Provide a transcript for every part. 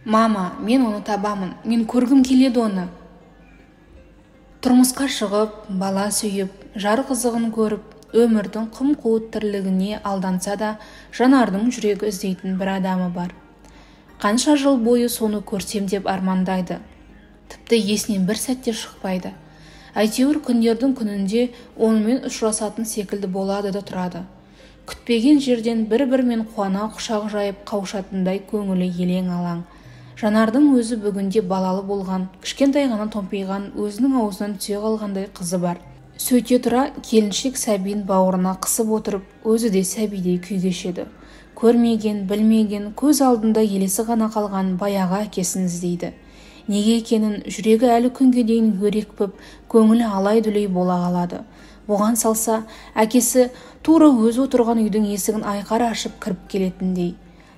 Мама, мен оны табамын, мен көргім келеді оны. Тұрмысқа шығып, бала сүйіп, жар қызығын көріп, өмірдің қым-қуыт тірлігіне алданса да, Жанардың жүрегі іздейтін бір адамы бар. Қанша жыл бойы соны көрсем деп армандайды. Тіпті есінен бір сәтте шықпайды. Әйтеуір күндердің күнінде онымен ұшырасатын секілді болады да тұрады. Күтпеген жерден бір-бірімен қуана құшақ жайып қауышатындай көңілі елең-алаң. Жанардың өзі бүгінде балалы болған, кішкентай ғана томпиған, өзінің аузынан түсе қалғандай қызы бар. Сөйте тұра келіншек сәбиін бауырына қысып отырып, өзі де сәбидей күй кешеді. Көрмеген, білмеген, көз алдында елесі ғана қалған баяғы әкесін іздейді. Неге екенін жүрегі әлі күнге дейін өрекпіп, көңілі алай-дүлей бола қалады. Бұған салса, әкесі тура өзі отырған үйдің есігін айқара ашып кіріп келетіндей.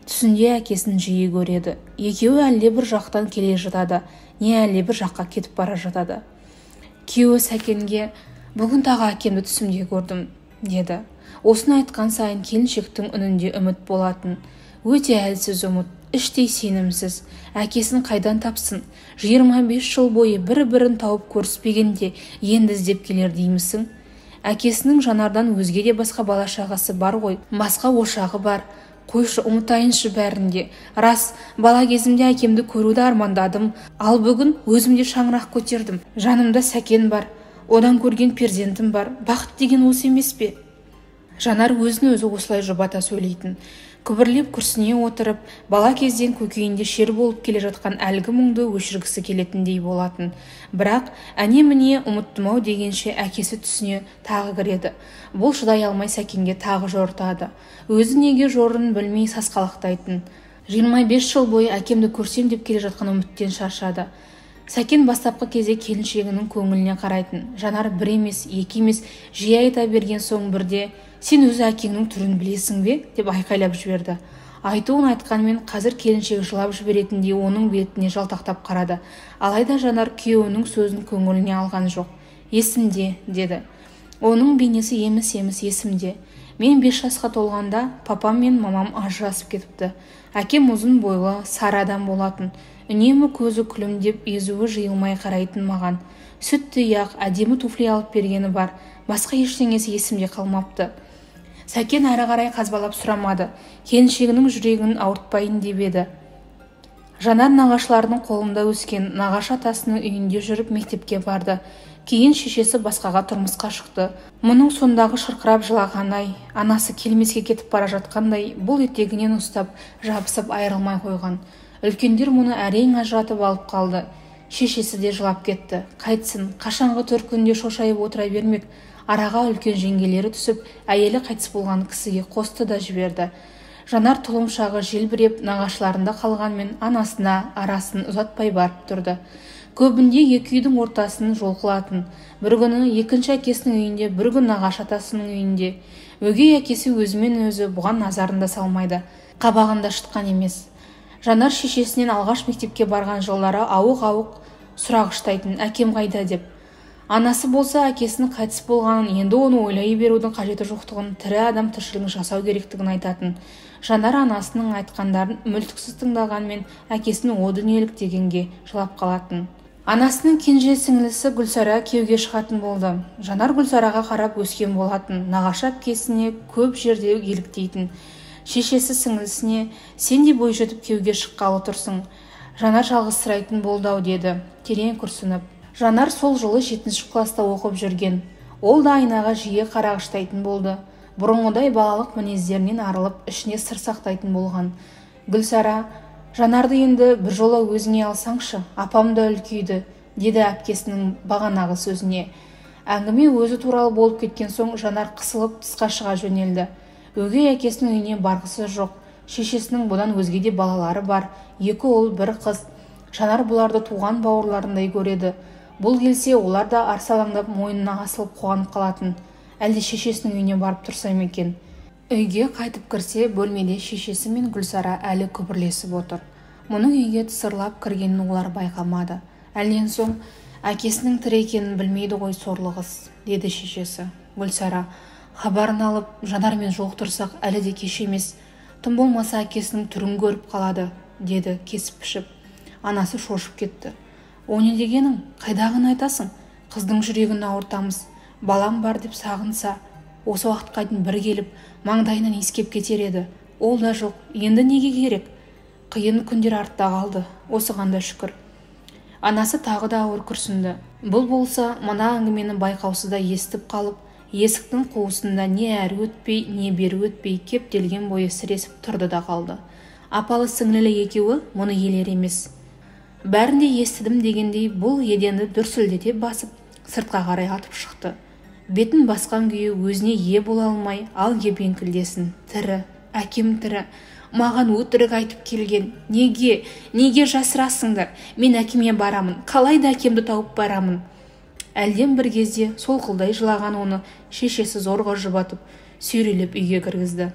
Түсінде әкесін жиі көреді. Екеуі әлде бір жақтан келе жатады, не әлде бір жаққа кетіп бара жатады. Күйеуі Сәкенге, бүгін тағы әкемді түсімде көрдім, деді. Осыны айтқан сайын келіншектің үнінде үміт болатын. Өте әлсіз үміт, іштей сенімсіз. Әкесін қайдан тапсын? 25 жыл бойы бір-бірін тауып көріспегенде енді іздеп келер деймісің? Әкесінің Жанардан өзге де басқа бала-шағасы бар ғой, басқа ошағы бар. Қойшы, ұмытайыншы бәрінде. Рас, бала кезімде әкемді көруді армандадым, ал бүгін өзімде шаңырақ көтердім. Жанымда Сәкен бар, одан көрген перзентім бар. Бақыт деген осы емес пе? Жанар өзін өзі осылай жұбата сөйлейтін. Күбірлеп күрсіне отырып, бала кезден көкейінде шер болып келе жатқан әлгі мұңды өшіргісі келетіндей болатын. Бірақ әне-міне ұмыттым-ау дегенше әкесі түсіне тағы кіреді. Бұл шыдай алмай Сәкенге тағы жортады. Өзі неге жорын білмей сасқалақтайтын. 25 жыл бойы әкемді көрсем деп келе жатқан үміттен шаршады. Сәкен бастапқы кезде келіншегінің көңіліне қарайтын. Жанар бір емес, екі емес, жиі айта берген соң бірде «Сен өзі әкеңнің түрін білесің бе?» деп айқайлап жіберді. Айтуын айтқанмен қазір келіншек жылап жіберетіндей оның бетіне жалтақтап қарады. Алайда Жанар күйеуінің сөзін көңіліне алған жоқ. «Есімде», деді. Оның бейнесі еміс-еміс есімде. Мен 5 жасқа толғанда папам мен мамам ажырасып кетіпті. Әкем ұзын бойлы, сары адам болатын. Үнемі көзі күлімдеп, езуі жиылмай қарайтын маған. Сүтті яқ, әдемі туфли алып бергені бар. Басқа ештеңесі есімде қалмапты. Сәкен әрі қарай қазбалап сұрамады. Келіншегінің жүрегін ауыртпайын деп еді. Жанар нағашыларының қолында өскен, нағашы атасының үйінде жүріп мектепке барды. Кейін шешесі басқаға тұрмысқа шықты. Мұның сондағы шырқырап жылағандай, анасы келмеске кетіп бара жатқандай, бұл етегінен ұстап, жабысып айырылмай қойған. Үлкендер мұны әрең ажыратып алып қалды. Шешесі де жылап кетті. Қайтсын, қашанғы төркінде шошайып отыра бермек. Араға үлкен жеңгелері түсіп, әйелі қайтыс болған кісіге қосты да жіберді. Жанар тұлымшағы желбіреп, нағашыларында қалғанмен анасына арасын ұзатпай барып тұрды. Көбінде екі үйдің ортасын жол қылатын. Бір күні екінші әкесінің үйінде, бір күн нағашы атасының үйінде. Өгей әкесі өзімен өзі бұған назарында салмайды. Қабағында шытқан емес. Жанар шешесінен алғаш мектепке барған жылдары ауық-ауық сұрағыштайтын, әкем қайда деп. Анасы болса әкесінің қайтыс болғанын, енді оны ойлай берудің қажеті жоқтығын, тірі адам тіршілігін жасау керектігін айтатын. Жанар анасының айтқандарын мүлтіксіз тыңдағанмен әкесінің о дүниелік дегенге жылап қалатын. Анасының кенже сіңлісі Гүлсара күйеуге шығатын болды. Жанар Гүлсараға қарап өскен болатын. Нағашы әпкесіне көп жерде еліктейтін. Шешесі сіңлісіне «Сен де бой жетіп күйеуге шыққалы тұрсың». Жанар жалғызсырайтын болды-ау деді, терең күрсініп. Жанар сол жылы 7-ші класста оқып жүрген. Ол да айнаға жиі қарағыштайтын болды. Бұрынғыдай балалық мінездерінен арылып, ішіне сыр сақтайтын болған. Гүлсара, Жанарды енді бір жола өзіңе алсаңшы, апам да үлкейді, деді әпкесінің бағанағы сөзіне. Әңгіме өзі туралы болып кеткен соң Жанар қысылып тысқа шыға жөнелді. Өгей әкесінің үйіне барғысы жоқ. Шешесінің бұдан өзге де балалары бар. 2 ұл, 1 қыз. Жанар бұларды туған бауырларындай көреді. Бұл келсе, олар да арсалаңдап мойнына асылып қуанып қалатын. Әлде шешесінің үйіне барып тұрса екен. Үйге қайтып кірсе, бөлмеде шешесі мен Гүлсара әлі күбірлесіп отыр. Мұның үйге тысырлап кіргенін олар байқамады. Әлден соң, әкесінің тірі екенін білмейді ғой сорлы қыз, деді шешесі. Гүлсара, хабарын алып, Жанармен жолықтырсақ әлі де кеш емес. Тым болмаса әкесінің түрін көріп қалады, деді кесіп пішіп. Анасы шошып кетті. О не дегенің, қайдағыны айтасың? Қыздың жүрегін ауыртамыз. Балам бар деп сағынса, осы уақытқа дейін бір келіп, маңдайынан иіскеп кетер еді. Ол да жоқ, енді неге керек? Қиын күндер артта қалды, осыған да шүкір. Анасы тағы да ауыр күрсінді. Бұл болса, мына әңгімені байқаусызда естіп қалып, есіктің қуысында не әрі өтпей, не бері өтпей кептелген бойы сіресіп тұрды да қалды. Апалы сіңлілі екеуі мұны елер емес. Бәрінде естідім дегендей бұл еденді дүрсілдете басып, сыртқа қарай атып шықты. Бетін басқан күйі өзіне ие бола алмай, ал еңкілдесін. Тірі, әкем тірі. Маған өтірік айтып келген. Неге жасырасыңдар? Мен әкеме барамын. Қалайда әкемді тауып барамын. Әлден бір кезде солқылдай жылаған оны шешесі зорға жұбатып, сүйрелеп үйге кіргізді.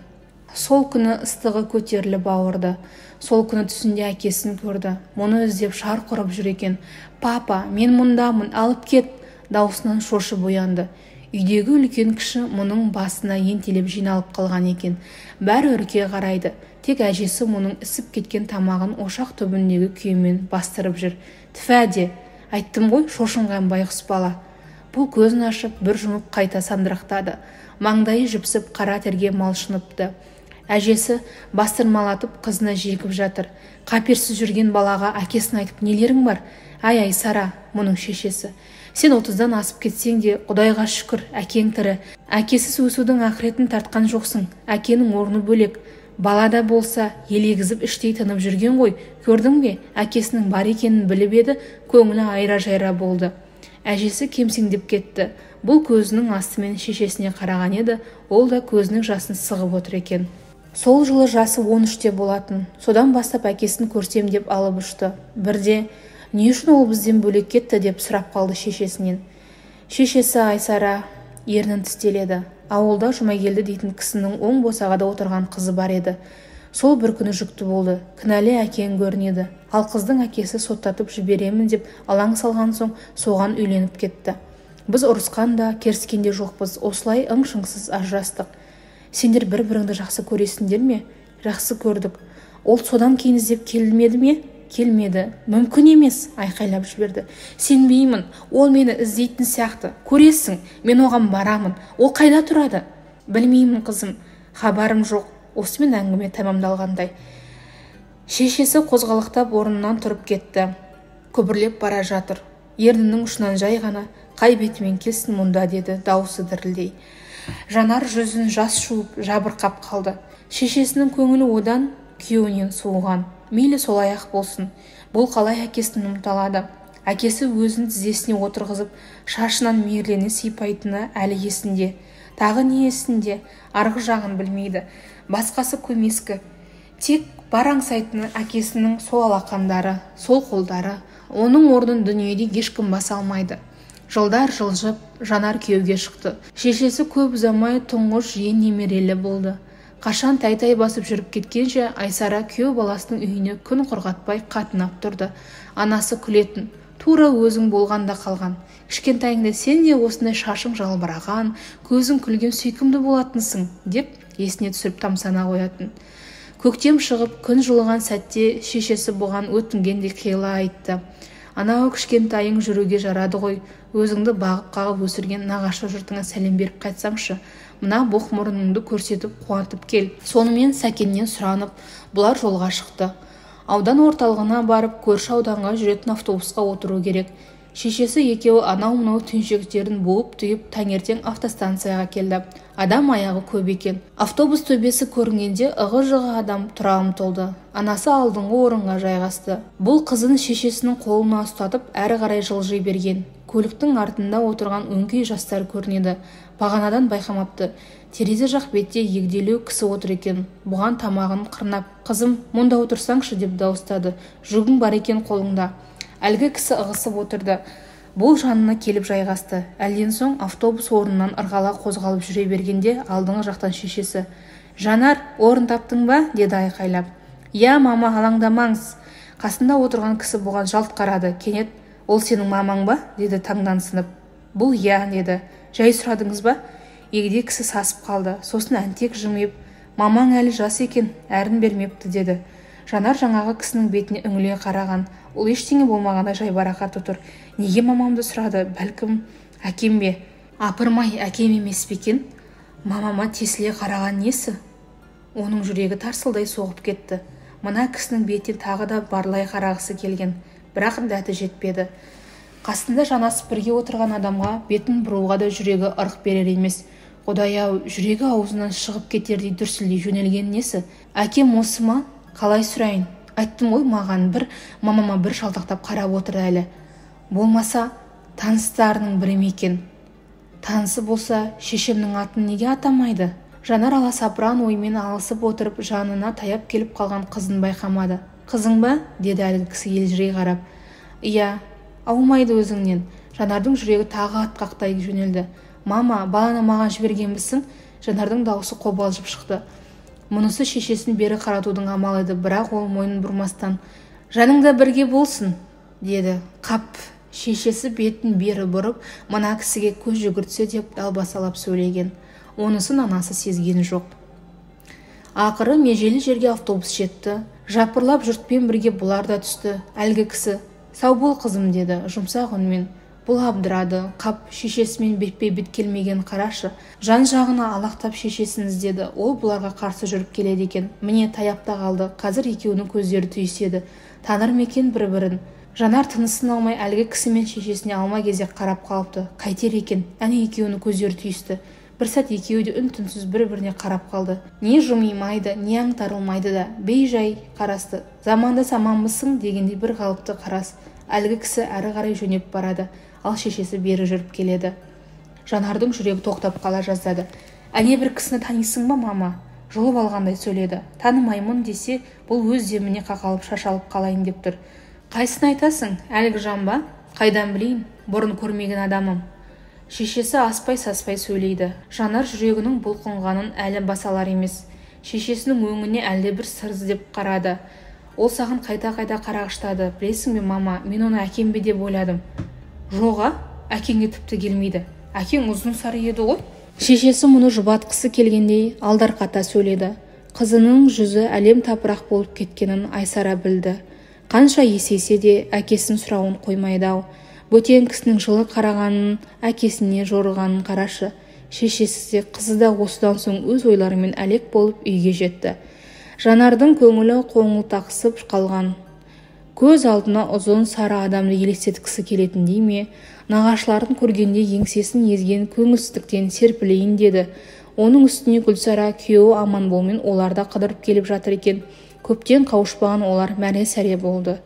Сол күні ыстығы көтеріліп ауырды. Сол күні түсінде әкесін көрді. Мұны іздеп шарқ ұрып жүр екен. Папа, мен мұндамын, алып кет. Даусынан шошып оянды. Үйдегі үлкен кіші мұның басына ентелеп жиналып қалған екен. Бәрі үрке қарайды. Тек әжесі мұның ісіп кеткен тамағын ошақ түбіндегі күйемен бастырып жүр. Тіфәде, айттым ғой, шошынған байғұс бала. Бұл көзін ашып, бір жұмып қайта сандырақтады. Маңдайы жіпсіп, қара терге малшыныпты. Әжесі бастырмалатып қызына жегіп жатыр. Қаперсіз жүрген балаға әкесін айтып нелерің бар? Ай Сара, мұның шешесі. Сен 30-дан асып кетсең де, Құдайға шүкір, әкең тірі. Әкесіз өсудің ақыретін тартқан жоқсың. Әкенің орны бөлек. Балада болса, елегізіп іштей тынып жүрген ғой. Көрдің бе? Әкесінің бар екенін біліп еді, көңілі айра-жайра болды. Әжесі кемсеңдеп кетті. Бұл көзінің астымен шешесіне қараған еді, ол да көзінің жасын сығып отыр екен. Сол жылы жасы 13-те болатын. Содан бастап әкесін көрсем деп алып ұшты. Бірде, не үшін ол бізден бөлек кетті деп сұрап қалды шешесінен. Шешесі Айсара ернін тістеледі. Ауылда Жұмагелді дейтін кісінің оң босағада отырған қызы бар еді. Сол бір күні жүкті болды. Кінәлі әкең көрінеді. Ал қыздың әкесі соттатып жіберемін деп алаң салған соң соған үйленіп кетті. Біз ұрысқан да, керіскен де жоқпыз. Осылай ың-шыңсыз ажырастық. Сендер бір-біріңді жақсы көресіңдер ме? Жақсы көрдік. Ол содан кейін іздеп келмеді ме? Келмеді. Мүмкін емес, айқайлап жіберді. Сенбеймін, ол мені іздейтін сияқты. Көресің, мен оған барамын. Ол қайда тұрады? Білмеймін қызым, хабарым жоқ. Осымен әңгіме тәмамдалғандай. Шешесі қозғалақтап орнынан тұрып кетті. Күбірлеп бара жатыр. Ернінің ұшынан жай ғана, қай бетімен келсін мұнда деді, дауысы дірілдей. Жанар жүзін жас шуып, жабырқап қалды. Шешесінің көңілі одан күйеуінен суыған. Мейлі солай ақ болсын. Бұл қалай әкесін ұмыталады. Әкесі өзін тізесіне отырғызып, шашынан мейірлене сипайтыны әлі есінде. Тағы не есінде, арғы жағын білмейді. Басқасы көмескі. Тек бар аңсайтыны әкесінің сол алақандары, сол қолдары. Оның орнын дүниеде ешкім баса алмайды. Жылдар жылжып, Жанар күйеуге шықты. Шешесі көп ұзамай тұңғыш жиен немерелі болды. Қашан тай-тай басып жүріп кеткенше Айсара күйеу баласының үйіне күн құрғатпай қатынап тұрды. Анасы күлетін. Тура өзің болғанда қалған. Кішкентайыңда сен де осындай шашың жалбыраған, көзің күлген сүйкімді болатынсың, деп есіне түсіріп тамсана қоятын. Көктем шығып, күн жылыған сәтте шешесі бұған өтінгенде қиыла айтты. Анау кішкентайың жүруге жарады ғой, өзіңді бағып-қағып өсірген нағашы жұртыңа сәлем беріп қайтсаңшы. Мына боқ мұрныңды көрсетіп қуантып кел. Сонымен Сәкеннен сұранып, бұлар жолға шықты. Аудан орталығына барып, көрші ауданға жүретін автобусқа отыру керек. Шешесі екеуі анау-мынау түйіншектерін буып-түйіп таңертең автостанцияға келді. Адам аяғы көп екен. Автобус төбесі көрінгенде ығы-жығы адам тұра ұмтылды. Анасы алдыңғы орынға жайғасты. Бұл қызын шешесінің қолына ұстатып, әрі қарай жылжи берген. Көліктің артында отырған өңкей жастар көрінеді. Бағанадан байқамапты. Терезе жақ бетте егделеу кісі отыр екен. Бұған тамағын қырнап, қызым, мұнда отырсаңшы деп дауыстады. Жүгің бар екен қолыңда. Әлгі кісі ығысып отырды. Бұл жанына келіп жайғасты. Әлден соң автобус орнынан ырғала қозғалып жүре бергенде алдыңғы жақтан шешесі. Жанар, орын таптың ба? Деді айқайлап. Я, мама, алаңдамаңыз. Қасында отырған кісі бұған жалт қарады. Кенет, ол сенің мамаң ба? Деді таңдансынып. Бұл я, деді. Жай сұрадыңыз ба? Егде кісі сасып қалды. Сосын әнтек жымиып, мамаң әлі жас екен, әрін бермепті деді. Жанар жаңағы кісінің бетіне үңіле қараған. Ол ештеңе болмағандай жайбарақат отыр. Неге мамамды сұрады? Бәлкім әкем бе? Апырмай, әкем емес пе екен? Мамама тесіле қараған несі? Оның жүрегі тарсылдай соғып кетті. Мына кісінің бетіне тағы да барлай қарағысы келген, бірақ дәті жетпеді. Қасында жанасып бірге отырған адамға бетін бұруға да жүрегі ырық берер емес. Құдай-ау, жүрегі аузынан шығып кетердей дүрсілдей жөнелген несі? Әкем осы ма? Қалай сұрайын? Айттым ғой, маған мамама бір жалтақтап қарап отыр әлі. Болмаса, таныстарының бірі ме екен? Танысы болса, шешемнің атын неге атамайды? Жанар аласапыран оймен алысып отырып, жанына таяп келіп қалған қызын байқамады. Қызың ба? Деді әлгі кісі елжірей қарап. Иә, аумайды өзіңнен. Жанардың жүрегі тағы атқақтай жөнелді. Мама, баланы маған жібергенбісің? Жанардың дауысы қобалжып шықты. Мұнысы шешесін бері қаратудың амалы еді, бірақ ол мойнын бұрмастан жаныңда бірге болсын, деді. Қап, шешесі бетін бері бұрып, мына кісіге көз жүгіртсе деп далбасалап сөйлеген. Онысын анасы сезген жоқ. Ақыры межелі жерге автобус жетті. Жапырлап жұртпен бірге бұлар да түсті. Әлгі кісі, сау бол қызым, деді жұмсақ үнмен. Бұл абдырады. Қап, шешесімен бетпе-бет келмеген қарашы. Жан-жағына алақтап шешесін іздеді. Ол бұларға қарсы жүріп келеді екен. Міне таяпта қалды. Қазір екеуінің көздері түйіседі. Таныр мекен бір-бірін. Жанар тынысын алмай әлгі кісімен шешесіне алма-кезек қарап қалыпты. Қайтер екен? Әне екеуінің көздері түйісті. Бір сәт екеуі де үн-түнсіз бір-біріне қарап қалды. Не жымимайды, не аңтарылмайды да, бей-жай қарасты. Заманда саманбысың дегендей бір қалыпты қарас. Әлгі кісі әрі қарай жөнеп барады, ал шешесі бері жүріп келеді. Жанардың жүрегі тоқтап қала жаздады. Әне бір кісіні танисың ба, мама? Жұлып алғандай сөйледі. Танымаймын десе, бұл өз деміне қақалып шашалып қалайын деп тұр. Қайсын айтасың? Әлгі жан ба? Қайдан білейін? Бұрын көрмеген адамым. Шешесі аспай-саспай сөйлейді. Жанар жүрегінің бұлқынғанын әлі басалар емес. Шешесінің өңіне әлде бір сыр іздеп қарады. Ол саған қайта-қайта қарағыштады. Білесің бе, мама, мен оны әкем бе деп ойладым. Жоға, әкеңге тіпті келмейді. Әкең ұзын сары еді ғой. Шешесі мұны жұбатқысы келгендей алдарқата сөйледі. Қызының жүзі әлем тапырақ болып кеткенін Айсара білді. Қанша есейсе де әкесін сұрауын қоймайды-ау. Бөтен кісінің жылы қарағанын, әкесіне жорығанын қарашы. Шешесі де қызы да осыдан соң өз ойларымен әлек болып үйге жетті. Жанардың көңілі қоңылтақсып қалған. Көз алдына ұзын сары адамды елестеткісі келетіндей ме, нағашыларын көргенде еңсесін езген көңілсіздіктен серпілейін деді. Оның үстіне Гүлсара күйеуі Аманболмен оларда қыдырып келіп жатыр екен. Көптен қауышпаған олар мәре-сәре болды.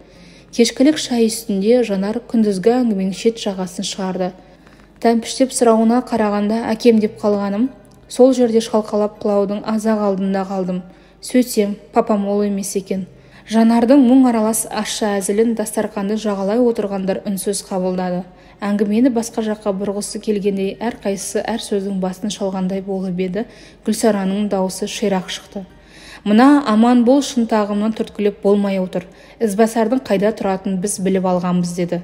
Кешкілік шай үстінде Жанар күндізгі әңгіменің шет жағасын шығарды. Тәмпіштеп сұрауына қарағанда әкем деп қалғаным, сол жерде шалқалап құлаудың азақ алдында қалдым. Сөйтсем, папам ол емес екен. Жанардың мұң аралас ащы әзілін дастарқанды жағалай отырғандар үнсіз қабылдады. Әңгімені басқа жаққа бұрғысы келгендей әрқайсысы әр сөздің басын шалғандай болып еді. Гүлсараның дауысы ширақ шықты. Мына Аманбол шынтағымнан түрткілеп болмай отыр. Ізбасардың қайда тұратынын біз біліп алғанбыз, деді.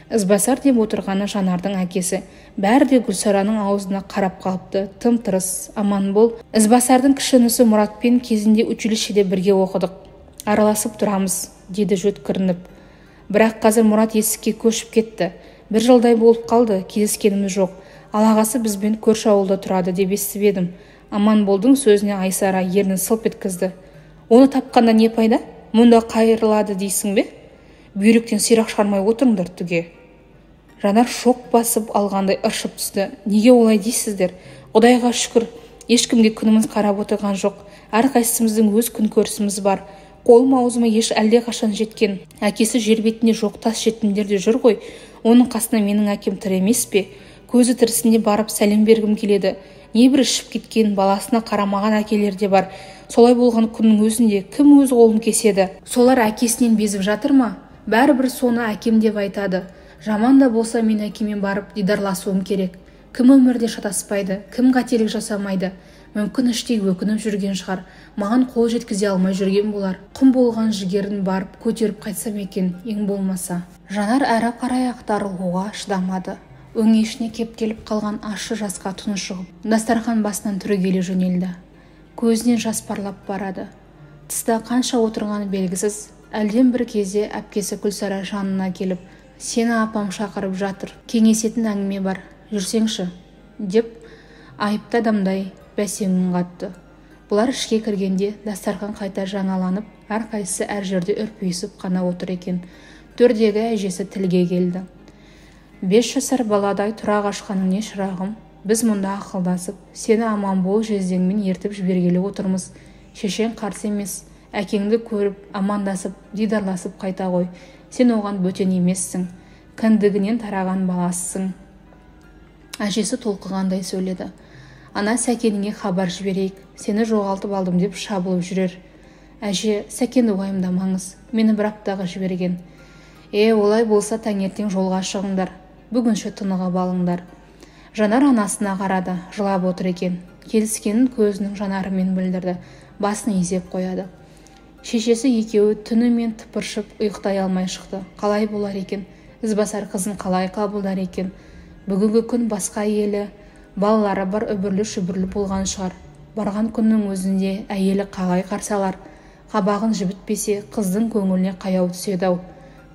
Ізбасар деп отырғаны Жанардың әкесі. Бәрі де Гүлсараның аузына қарап қалыпты. Тым-тырыс. Аманбол, Ізбасардың кіші інісі Мұратпен кезінде училищеде бірге оқыдық. Араласып тұрамыз, деді жөткірініп. Бірақ қазір Мұрат есікке көшіп кетті. Бір жылдай болып қалды, кездескеніміз жоқ. Ал ағасы бізбен көрші ауылда тұрады деп естіп едім. Аманболдың сөзіне Айсара ернін сылп еткізді. Оны тапқанда не пайда? Мұнда қайырылады дейсің бе? Бүйректен сирақ шығармай отырыңдар түге. Жанар шоқ басып алғандай ыршып түсті. Неге олай дейсіздер? Құдайға шүкір, ешкімге күніміз қарап отырған жоқ. Әрқайсымыздың өз күн көрісіміз бар. Қолым аузыма еш әлде қашан жеткен. Әкесі жер бетінде жоқ тас жетімдерде жүр ғой. Оның қасына менің әкем тірі емес пе? Көзі тірісінде барып сәлем бергім келеді. Небір ішіп кеткен, баласына қарамаған әкелер де бар. Солай болған күннің өзінде кім өз қолын кеседі? Солар әкесінен безіп жатыр ма? Бәрібір соны әкем деп айтады. Жаман да болса мен әкемен барып дидарласуым керек. Кім өмірде шатаспайды, кім қателік жасамайды? Мүмкін іштей өкініп жүрген шығар. Маған қол жеткізе алмай жүрген болар. Құм болған жігерін барып көтеріп қайтсам екен, ең болмаса. Жанар әрі қарай ақтарылуға шыдамады. Өңешіне кептеліп қалған ащы жасқа тұншығып, дастархан басынан түрегеле жөнелді. Көзінен жас парлап барады. Тыста қанша отырғаны белгісіз, әлден бір кезде әпкесі Күлсара жанына келіп, сені апам шақырып жатыр, кеңесетін әңгіме бар, жүрсеңші, деп айыпты адамдай бәсеңін қатты. Бұлар ішке кіргенде дастархан қайта жаңаланып, әрқайсысы әр жерде үрпиісіп қана отыр екен. Төрдегі әжесі тілге келді. 5 жасар баладай тұра қашқаның не шырағым, біз мұнда ақылдасып, сені аман бол жездеңмен ертіп жібергелі отырмыз. Шешең қарсы емес, әкеңді көріп, амандасып, дидарласып қайта ғой. Сен оған бөтен емессің, кіндігінен тараған баласысың. Әжесі толқығандай сөйледі. Ана Сәкеніңе хабар жіберейік, сені жоғалтып алдым деп шабылып жүрер. Әже, Сәкенді уайымдамаңыз, мені бір аптаға жіберген. Олай болса таңертең жолға шығыңдар, бүгінше тынығып алыңдар. Жанар анасына қарады, жылап отыр екен. Келіскенін көзінің жанарымен білдірді, басын изеп қояды. Шешесі екеуі түнімен тыпыршып ұйықтай алмай шықты. Қалай болар екен? Ізбасар қызын қалай қабылдар екен? Бүгінгі күн басқа елі, балалары бар үбірлі-шүбірлі болған шығар. Барған күннің өзінде әйелі қалай қарсалар? Қабағын жібітпесе, қыздың көңіліне қаяу түседі-ау.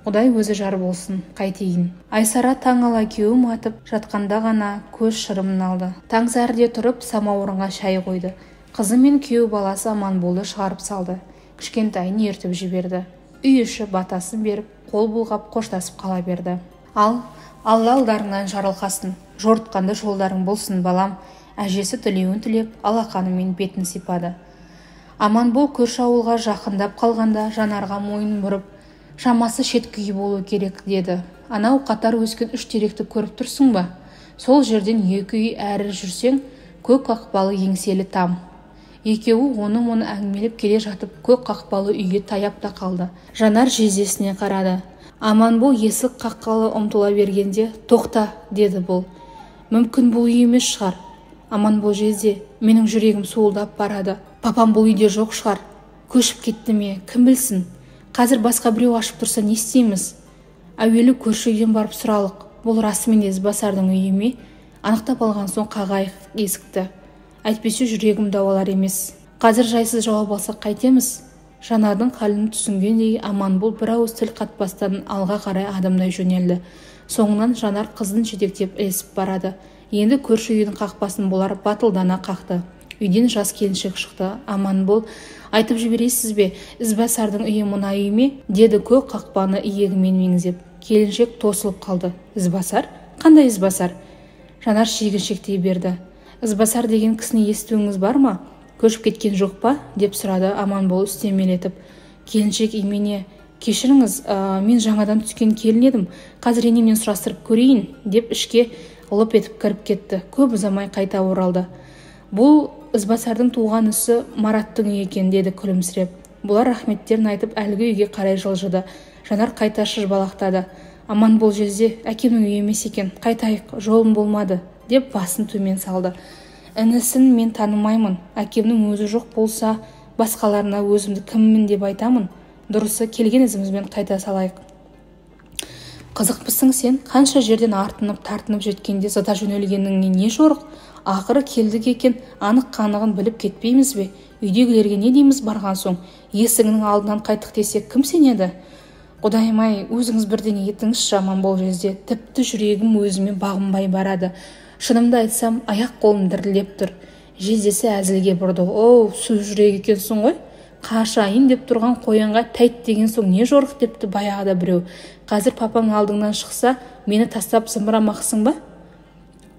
Құдай өзі жар болсын, қайтейін. Айсара таң ала кеуім атып жатқанда ғана көз шырымын алды. Таң сәріде тұрып самауырынға шай қойды. Қызы мен күйеу баласы Аманболды шығарып салды. Кішкентайын ертіп жіберді. Үй іші батасын беріп, қол бұлғап қоштасып қала берді. Алла алдарыңнан жарылқасын, жортқанды жолдарың болсын балам. Әжесі тілеуін тілеп, алақанымен бетін сипады. Аманбол көрші ауылға жақындап қалғанда Жанарға мойын бұрып, шамасы шет күйі болу керек деді. Анау қатар өскен 3 теректі көріп тұрсың ба? Сол жерден 2 үй әрі жүрсең, көк қақпалы еңселі там. Екеуі оны әңгімелеп келе жатып, көк қақпалы үйге таяп та қалды. Жанар жездесіне қарады. Аманбол есік қаққалы ұмтыла бергенде, тоқта, деді бұл. Мүмкін бұл үй емес шығар. Аманбол жезде, менің жүрегім суылдап барады. Папам бұл үйде жоқ шығар. Көшіп кетті ме, кім білсін? Қазір басқа біреу ашып тұрса не істейміз? Әуелі көрші үйден барып сұралық. Бұл расымен Ізбасардың үйі ме? Анықтап алған соң қағайық есікті. Әйтпесе жүрегім дауалар емес. Қазір жайсыз жауап алсақ қайтеміз? Жанардың қалын түсінгендей Аманбол бір ауыз тіл қатпастан алға қарай адамдай жөнелді. Соңынан Жанар қыздың жетектеп ілесіп барады. Енді көрші үйдің қақпасын бұлар батылдана қақты. Үйден жас келіншек шықты. Аманбол, айтып жібересіз бе, Ізбасардың үйі мына үй ме? Деді көк қақпаны иегімен меңзеп. Келіншек тосылып қалды. Ізбасар? Қандай Ізбасар? Жанар шегіншектей берді. Ізбасар деген кісіні естуіңіз бар ма? Көшіп кеткен жоқ па? Деп сұрады Аманбол үстемелетіп. Келіншек имене, кешіріңіз, мен жаңадан түскен келін едім. Қазір енемнен сұрастырып көрейін, деп ішке лып етіп кіріп кетті. Көп ұзамай қайта оралды. Бұл Ізбасардың туған ісі Мараттың үйі екен, деді күлімсіреп. Бұлар рахметтерін айтып әлгі үйге қарай жылжыды. Жанар қайта шыжбалақтады. Аманбол жезде, әкемнің үйі емес екен, қайтайық, жолым болмады, деп басын төмен салды. Інісін мен танымаймын, әкемнің өзі жоқ болса, басқаларына өзімді кіммін деп айтамын. Дұрысы, келген ізімізбен қайта салайық. Қызықпысың сен, қанша жерден тартынып жеткенде зата жөнелгеніңе не жорық? Ақыры келдік екен, анық қанығын біліп кетпейміз бе? Үйдегілерге не дейміз барған соң? Есігінің алдынан қайттық десе кім сенеді? Құдайым-ай, өзіңіз бірдеңе етіңізші, Аманбол жезде, тіпті жүрегім өзіме бағынбай барады. Шынымды айтсам, аяқ қолым дірілдеп тұр. Жездесі әзілге бұрды. Су жүрек екенсің ғой? Қашайын деп тұрған қоянға тәйт деген соң не жорық депті баяғыда біреу. Қазір папаң алдыңнан шықса, мені тастап зымырамақсың ба?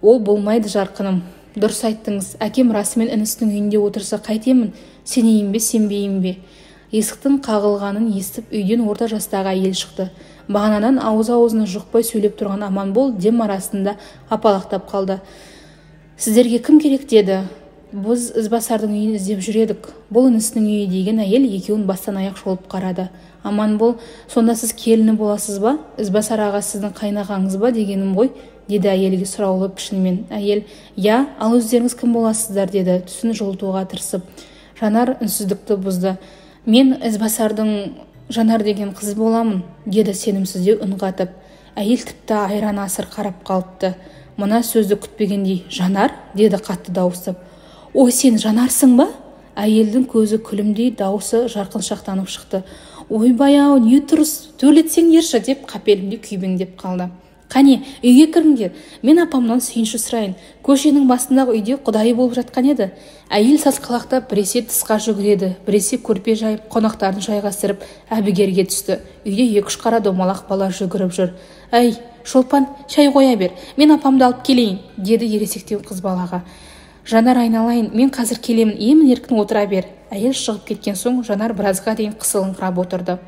Ол болмайды жарқыным. Дұрыс айттыңыз, әкем расымен інісінің үйінде отырса қайтемін? Сенейін бе, сенбейін бе? Есіктің қағылғанын естіп, үйден орта жастағы әйел шықты. Бағанадан ауыз-аузына жұқпай сөйлеп тұрған Аманбол дем арасында апалақтап қалды. Сіздерге кім керек деді? Біз Ізбасардың үйін іздеп жүредік. Бұл інісінің үйі деген әйел екеуін бастан аяқ шолып қарады. Аманбол, сонда сіз келіні боласыз ба? Ізбасар аға сіздің қайнағаңыз ба дегенім ғой, деді әйелге сұраулы пішінмен. Әйел, я, ал өздеріңіз кім боласыздар, деді түсін жылытуға тырысып. Жанар үнсіздікті бұзды. Мен Ізбасардың Жанар деген қыз боламын, деді сенімсіздеу үн қатып. Әйел тіпті айран асыр қарап қалыпты. Мына сөзді күтпегендей, Жанар, деді қатты дауыстап. Ой, сен Жанарсың ба? Әйелдің көзі күлімдей, дауысы жарқыншақтанып шықты. Ойбай-ау, не тұрыс, төлетсеңдерші деп қапелімде күйбеңдеп қалды. Қане, үйге кіріңдер, мен апамнан сүйінші сұрайын. Көшенің басындағы үйде құдайы болып жатқан еді. Әйел сасқалақтап біресе тысқа жүгіреді, біресе көрпе жайып, қонақтарын жайғастырып әбігерге түсті. Үйде 2-3 қара домалақ бала жүгіріп жүр. Әй, Шолпан, шай қоя бер, мен апамды алып келейін, деді ересектеу қыз балаға. Жанар, айналайын, мен қазір келемін, емін-еркін отыра бер. Әйел шығып кеткен соң Жанар біразға дейін қысылыңқырап отырды.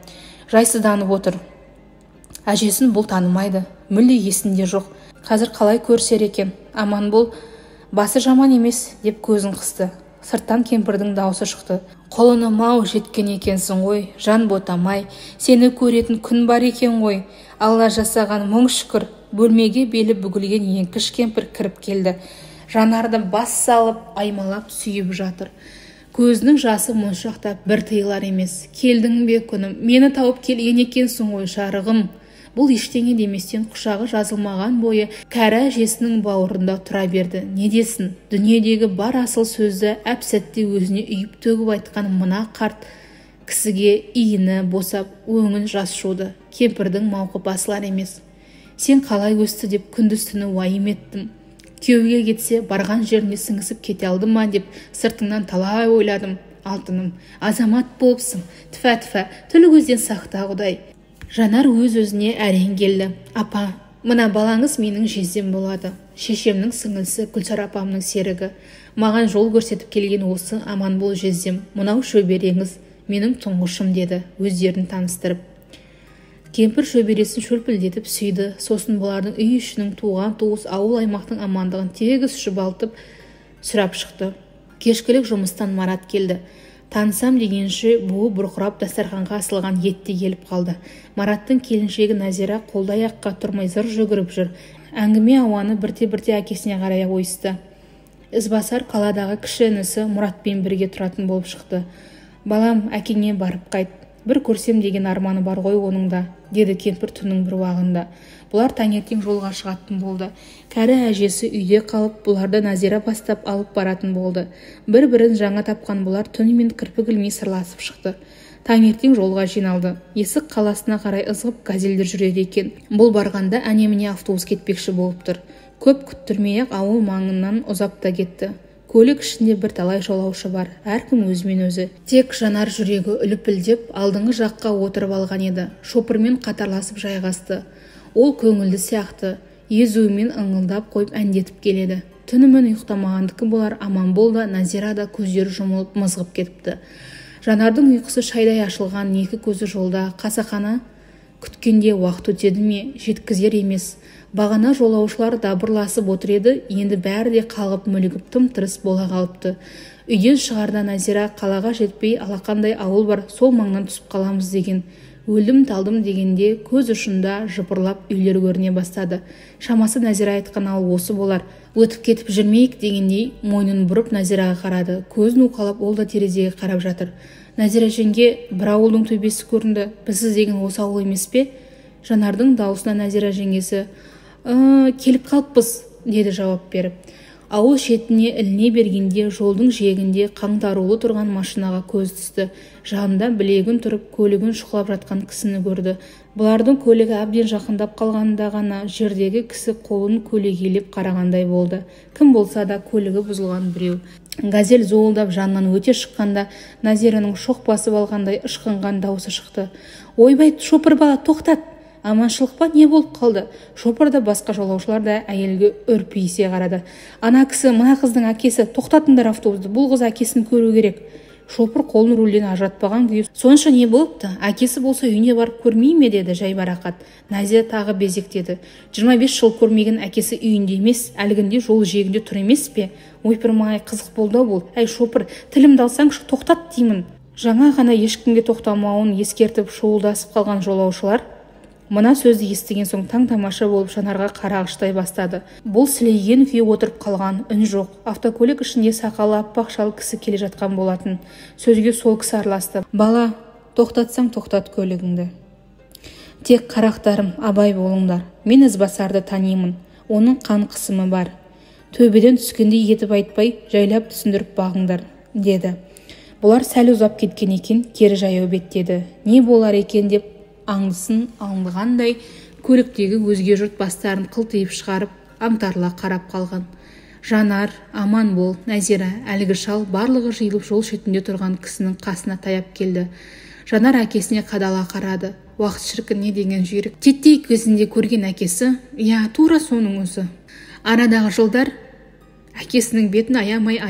Жайсызданып отыр. Әжесін бұл танымайды, мүлде есінде жоқ. Қазір қалай көрсер екен? Аман бол, басы жаман емес, деп көзін қысты. Сырттан кемпірдің даусы шықты. Қолыным-ау, жеткен екенсің ғой, жан ботамай, сені көретін күн бар екен ғой. Алла жасаған мың шүкір. Бөлмеге белі бүгілген еңкіш кемпір кіріп келді. Жанарды бас салып, аймалап сүйіп жатыр. Көзінің жасы моншақтап бір тыйылар емес. Келдің бе күнім, мені тауып келген екенсің ғой, шарығым. Бұл ештеңе деместен құшағы жазылмаған бойы кәрі әжесінің бауырында тұра берді. Не десін, дүниедегі бар асыл сөзді әп-сәтте өзіне үйіп төгіп айтқан мына қарт кісіге иіні босап, өңін жас жуды. Кемпірдің мауқы басылар емес. Сен қалай өсті деп күндіз-түні уайым еттім. Күйеуге кетсе барған жеріне сіңісіп кете алды ма деп сыртыңнан талай ойладым. Алтыным, азамат болыпсың, тіфә-тіфә, тіл көзден сақта Құдай. Жанар өз-өзіне әрең келді. Апа, мына балаңыз менің жездем болады. Шешемнің сіңілісі, Гүлсар апамның серігі. Маған жол көрсетіп келген осы, аман бол жездем. Мынау шөбереңіз, менің тұңғышым, деді, өздерін таныстырып. Кемпір шөбересін шөлпілдетіп сүйді. Сосын бұлардың үй ішінің туған туыс ауыл аймақтың амандығын тегіс шұбалтып сұрап шықты. Кешкілік жұмыстан Марат келді. Танысам дегенше буы бұрқырап дастарханға асылған етте келіп қалды. Мараттың келіншегі Назира қолдай-аққа тұрмай зыр жүгіріп жүр. Әңгіме ауаны бірте-бірте әкесіне қарай ойысты. Ізбасар қаладағы кіші інісі Мұратпен бірге тұратын болып шықты. Балам, әкеңе барып қайт. Бір көрсем деген арманы бар ғой оның да, деді кемпір түннің бір уағында. Бұлар таңертең жолға шығатын болды. Кәрі әжесі үйде қалып, бұларды Назира бастап алып баратын болды. Бір-бірін жаңа тапқан бұлар түнімен кірпік ілмей сырласып шықты. Таңертең жолға жиналды. Есік қаласына қарай ызғып газельдер жүреді екен. Бұл барғанда әне-міне автобус кетпекші болып тұр. Көп күттірмей-ақ ауыл маңынан ұзап та кетті. Көлік ішінде бір талай жолаушы бар, әркім өзімен өзі. Тек Жанар жүрегі үліпілдеп алдыңғы жаққа отырып алған еді. Шопырмен қатарласып жайғасты. Ол көңілді сияқты, езуімен ыңылдап қойып әндетіп келеді. Түнімен ұйықтамағандікі болар, аман бол да, Назира да көздері жұмылып мызғып кетіпті. Жанардың ұйқысы шайдай ашылған, екі көзі жолда, қасақана күткенде уақыт өтеді ме, жеткізер емес. Бағана жолаушылар дабырласып отыр еді, енді бәрі де қалғып мүлігіп тым-тырыс бола қалыпты. Үйден шығарда Назира қалаға жетпей алақандай ауыл бар, сол маңнан түсіп қаламыз деген. Өлдім-талдым дегенде көз ұшында жыпырлап үйлер көріне бастады. Шамасы Назира айтқан ауыл осы болар. Өтіп кетіп жүрмейік дегендей мойнын бұрып Назираға қарады. Көзін уқалап ол да терезеге қарап жатыр. Назира жеңге, бір ауылдың төбесі көрінді. Біз деген осы ауыл емес пе? Жанардың даусына Назира жеңгесі келіп қалыппыз, деді жауап беріп. Ауыл шетіне іліне бергенде жолдың жиегінде қаңтарулы тұрған машинаға көз түсті. Жанында білегін тұрып, көлігін шұқылап жатқан кісіні көрді. Бұлардың көлігі әбден жақындап қалғанда ғана жердегі кісі қолын көлегейлеп қарағандай болды. Кім болса да көлігі бұзылған біреу. Газель зуылдап жанынан өте шыққанда Назираның шоқ басып алғандай ышқынған даусы шықты. Ойбай, шопыр бала, тоқтат! Аманшылық па, не болып қалды? Шопыр да басқа жолаушылар да әйелге үрпейісе қарады. Ана кісі, мына қыздың әкесі, тоқтатыңдар автобусты, бұл қыз әкесін көру керек. Шопыр қолын рульден ажыратпаған күйі, сонша не болыпты? Әкесі болса үйіне барып көрмей ме, деді жайбарақат. Назира тағы безектеді. 25 жыл көрмеген әкесі үйінде емес, әлгінде жол жиегінде тұр емес пе? Ойпырмай, қызық болды бұл. Әй Шопыр, тілімді алсаңшы, тоқтат деймін. Жаңа ғана ешкімге тоқтамауын ескертіп шуылдасып қалған жолаушылар мына сөзді естіген соң таң-тамаша болып Жанарға қарағыштай бастады. Бұл сілейген күйі отырып қалған, үн жоқ. Автокөлік ішінде сақалы аппақ шал кісі келе жатқан болатын. Сөзге сол кісі араласты. Бала, тоқтатсаң тоқтат көлігіңді. Тек қарақтарым, абай болыңдар. Мен Ізбасарды танимын. Оның қан қысымы бар. Төбеден түскендей етіп айтпай, жайлап түсіндіріп бағыңдар, деді. Бұлар сәл ұзап кеткен екен, кері жаяу беттеді. Не болар екен деп аңдысын аңдығандай көліктегі өзге жұрт бастарын қылтиып шығарып, аңтарыла қарап қалған. Жанар, аман бол, Нәзира, әлгі шал барлығы жиылып жол шетінде тұрған кісінің қасына таяп келді. Жанар әкесіне қадала қарады. Уақыт шіркін не деген жүйрік. Теттей көзінде көрген әкесі, тура соның өзі. Арадағы жылдар әкесінің бетін аямай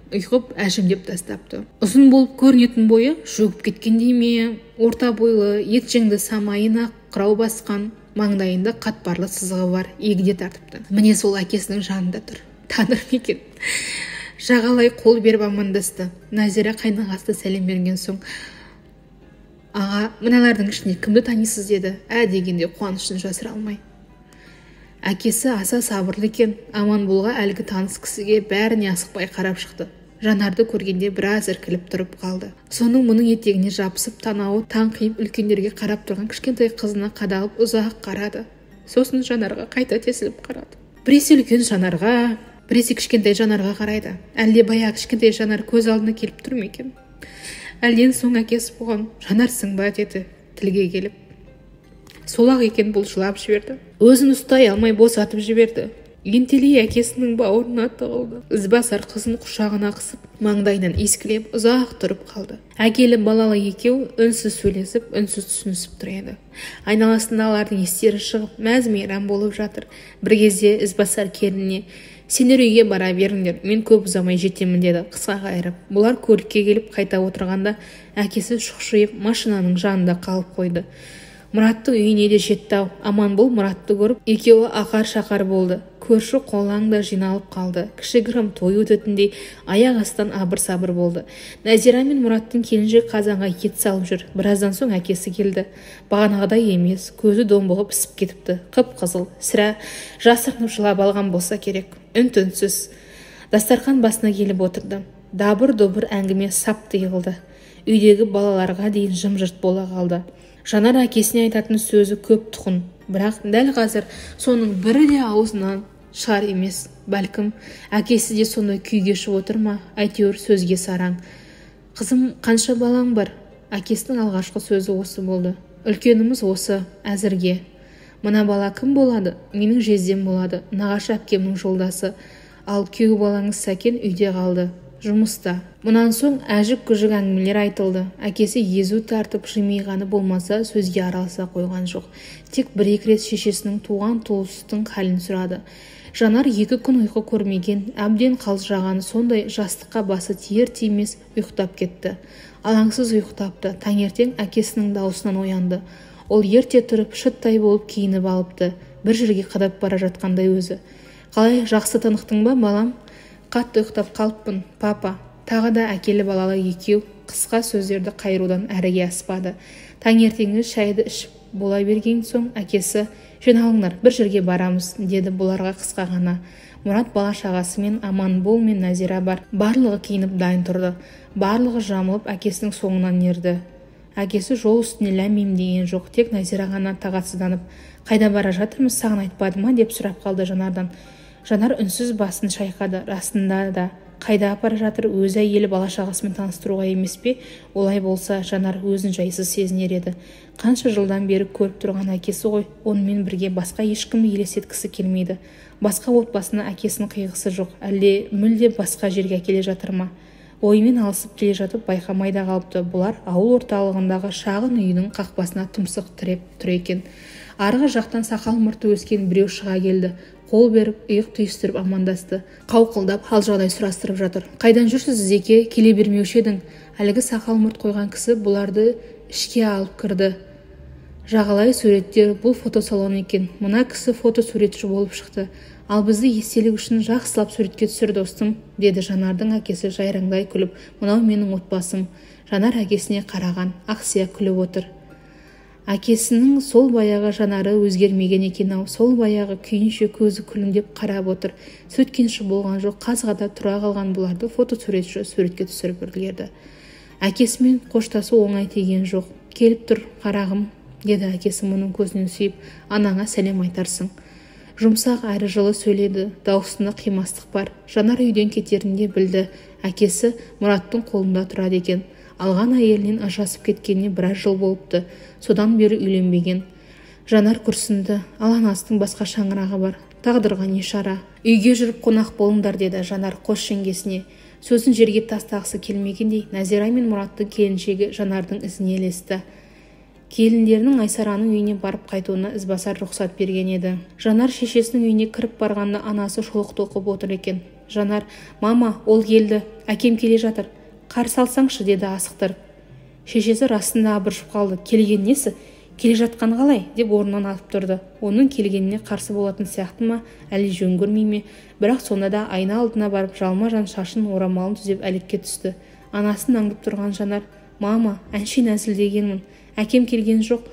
ұйқып әжімдеп тастапты. Ұзын болып көрінетін бойы шөгіп кеткендей ме, орта бойлы, ет жеңді самайына қырау басқан, маңдайында қатпарлы сызығы бар, егде тартыпты. Міне сол әкесінің жанында тұр. Таныр екен. Жағалай қол беріп амандасты. Нәзира қайнағасына сәлем берген соң, аға, мыналардың ішінде кімді танисыз деді, дегенде қуанышын жасыра алмай. Әкесі аса сабырлы екен. Аманболға әлгі таныс кісіге бәріне асықпай қарап шықты. Жанарды көргенде біраз іркіліп тұрып қалды. Соның мұның етегіне жабысып, танауы таңқиып үлкендерге қарап тұрған кішкентай қызына қадалып ұзақ қарады. Сосын Жанарға қайта тесіліп қарады. Біресе үлкен Жанарға, біресе кішкентай Жанарға қарайды. Әлде баяғы кішкентай Жанар көз алдына келіп тұр ма екен? Әлден соң әкесі бұған, Жанарсың ба деді, тілге келіп. Сол-ақ екен, бұл жылап жіберді. Өзін ұстай алмай босатып жіберді. Ентелей әкесінің бауырына тығылды. Ізбасар қызын құшағына қысып, маңдайынан иіскелеп ұзақ тұрып қалды. Әкелі балалы екеу үнсіз сөйлесіп, үнсіз түсінісіп тұр еді. Айналасындағылардың естері шығып, мәз-мейрам болып жатыр. Бір кезде Ізбасар келініне, сендер үйге бара беріңдер, мен көп ұзамай жетемін деді қысқа қайырып. Бұлар көлікке келіп қайта отырғанда әкесі шұқшиып машинаның жанында қалып қойды. Мұраттың үйіне де жетті-ау. Аманбол Мұратты көріп, екеуі ақар-шақар болды. Көрші қолаң да жиналып қалды. Кішігірім той өтетіндей аяқ астан абыр-сабыр болды. Нәзира мен Мұраттың келіншек қазанға ет салып жүр. Біраздан соң әкесі келді. Бағанағыдай емес, көзі домбығып ісіп кетіпті. Қып-қызыл, сірә жасырынып жылап алған болса керек. Үн-түнсіз дастархан басына келіп отырды. Дабыр-добыр әңгіме сап тыйылды. Үйдегі балаларға дейін жым-жырт бола қалды. Жанар әкесіне айтатын сөзі көп тұқын, бірақ дәл қазір соның бірі де аузынан шығар емес. Бәлкім, әкесі де сондай күй кешіп отыр ма? Әйтеуір сөзге сараң. Қызым, қанша балаң бар? Әкесінің алғашқы сөзі осы болды. Үлкеніміз осы, әзірге. Мына бала кім болады? Менің жездем болады, нағашы әпкемнің жолдасы. Ал күйеу балаңыз Сәкен үйде қалды, жұмыста. Мұнан соң әжік-күжік әңгімелер айтылды. Әкесі езу тартып жымиғаны болмаса сөзге араласа қойған жоқ. Тек бір-екі рет шешесінің туған туыстың халін сұрады. Жанар 2 күн ұйқы көрмеген, әбден қалжырағаны сондай жастыққа басы тиер-тимес ұйықтап кетті. Алаңсыз ұйықтапты. Таңертең әкесінің даусынан оянды. Ол ерте тұрып шыттай болып киініп алыпты. Бір жерге қадап бара жатқандай өзі. Қалай, жақсы тынықтың ба, балам? Қатты ұйықтап қалыппын, папа. Тағы да әкелі балалы екеу қысқа сөздерді қайырудан әріге аспады. Таңертеңгі шайды ішіп бола берген соң әкесі, жиналыңдар, бір жерге барамыз, деді бұларға қысқа ғана. Мұрат бала-шағасымен Аманбол мен Нәзира бар. Барлығы киініп дайын тұрды. Барлығы жамылып әкесінің соңынан ерді. Әкесі жол үстіне ләмем деген жоқ, тек Нәзира ғана тағатсызданып, қайда бара жатырмыз, саған айтпады ма деп сұрап қалды Жанардан. Жанар үнсіз басын шайқады. Расында да қайда апара жатыр, өзі әйелі бала-шағасымен таныстыруға емес пе? Олай болса Жанар өзін жайсыз сезінер еді. Қанша жылдан бері көріп тұрған әкесі ғой, онымен бірге басқа ешкімді елестеткісі келмейді. Басқа отбасына әкесінің қиғысы жоқ, әлде мүлде басқа жерге әкеле жатыр ма? Оймен алысып келе жатып байқамай да қалыпты. Бұлар ауыл орталығындағы шағын үйінің қақпасына тұмсық тіреп тұр екен. Арғы жақтан сақал мұрты өскен біреу шыға келді. Қол беріп, иық түйістіріп амандасты. Қауқылдап хал жағдай сұрастырып жатыр. Қайдан жүрсіз, Зеке? Келе бермеуші едің? Әлгі сақал мұрт қойған кісі бұларды ішке алып кірді. Жағалай суреттер, бұл фотосалон екен. Мына кісі фотосуретші болып шықты. Ал бізді естелік үшін жақсылап суретке түсір, достым, деді Жанардың әкесі жайраңдай күліп. Мынау менің отбасым. Жанар әкесіне қараған, ақсия күліп отыр. Әкесінің сол баяғы Жанары өзгермеген екен-ау, сол баяғы күйінше көзі күлімдеп қарап отыр. Сөйткенші болған жоқ, қазғада тұра қалған бұларды фотосуретші суретке түсіріп үлгерді. Әкесімен қоштасу оңай тиген жоқ. Келіп тұр, қарағым, деді әкесі мұның көзінен сүйіп, анаңа сәлем айтарсың. Жұмсақ әрі жылы сөйледі, даусында қимастық бар. Жанар үйден кетерінде білді, әкесі Мұраттың қолында тұрады екен. Алған әйелінен ажырасып кеткеніне біраз жыл болыпты, содан бері үйленбеген. Жанар күрсінді, ал анасының басқа шаңырағы бар, тағдырға не шара. Үйге жүріп қонақ болыңдар, деді Жанар қос жеңгесіне. Сөзін жерге тастағысы келмегендей, Нәзира мен Мұраттың келіншегі Жанардың ізіне ілесті. Келіндерінің Айсараның үйіне барып қайтуына ізбасар рұқсат берген еді. Жанар шешесінің үйіне кіріп барғанда анасы шолықты оқып отыр екен. Жанар: «Мама, ол келді, әкем келе жатыр, қарсы алсаңшы», деді асықтырып. Шешесі расында абыржып қалды. «Келген несі? Келе жатқан қалай?» деп орнынан атып тұрды. Оның келгеніне қарсы болатын сияқты ма, әлі жөн көрмей ме? Бірақ сонда да айна алдына барып жалма-жан шашын орамалын түзеп әлекке түсті. Анасын аңдып тұрған Жанар: «Мама, әншейін әзілдегенмін. Әкем келген жоқ».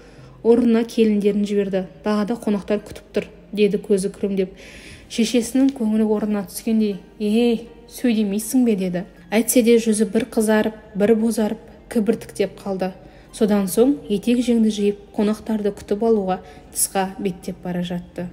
Орнына келіндерін жіберді. «Далада қонақтар күтіп тұр», деді көзі күрімдеп. Шешесінің көңілі орнына түскендей: «Ей, сөйлемейсің бе?» деді. Әйтсе де жүзі бір қызарып, бір бозарып, кібіртіктеп қалды. Содан соң етек жеңді жиып, қонақтарды күтіп алуға тысқа беттеп бара жатты.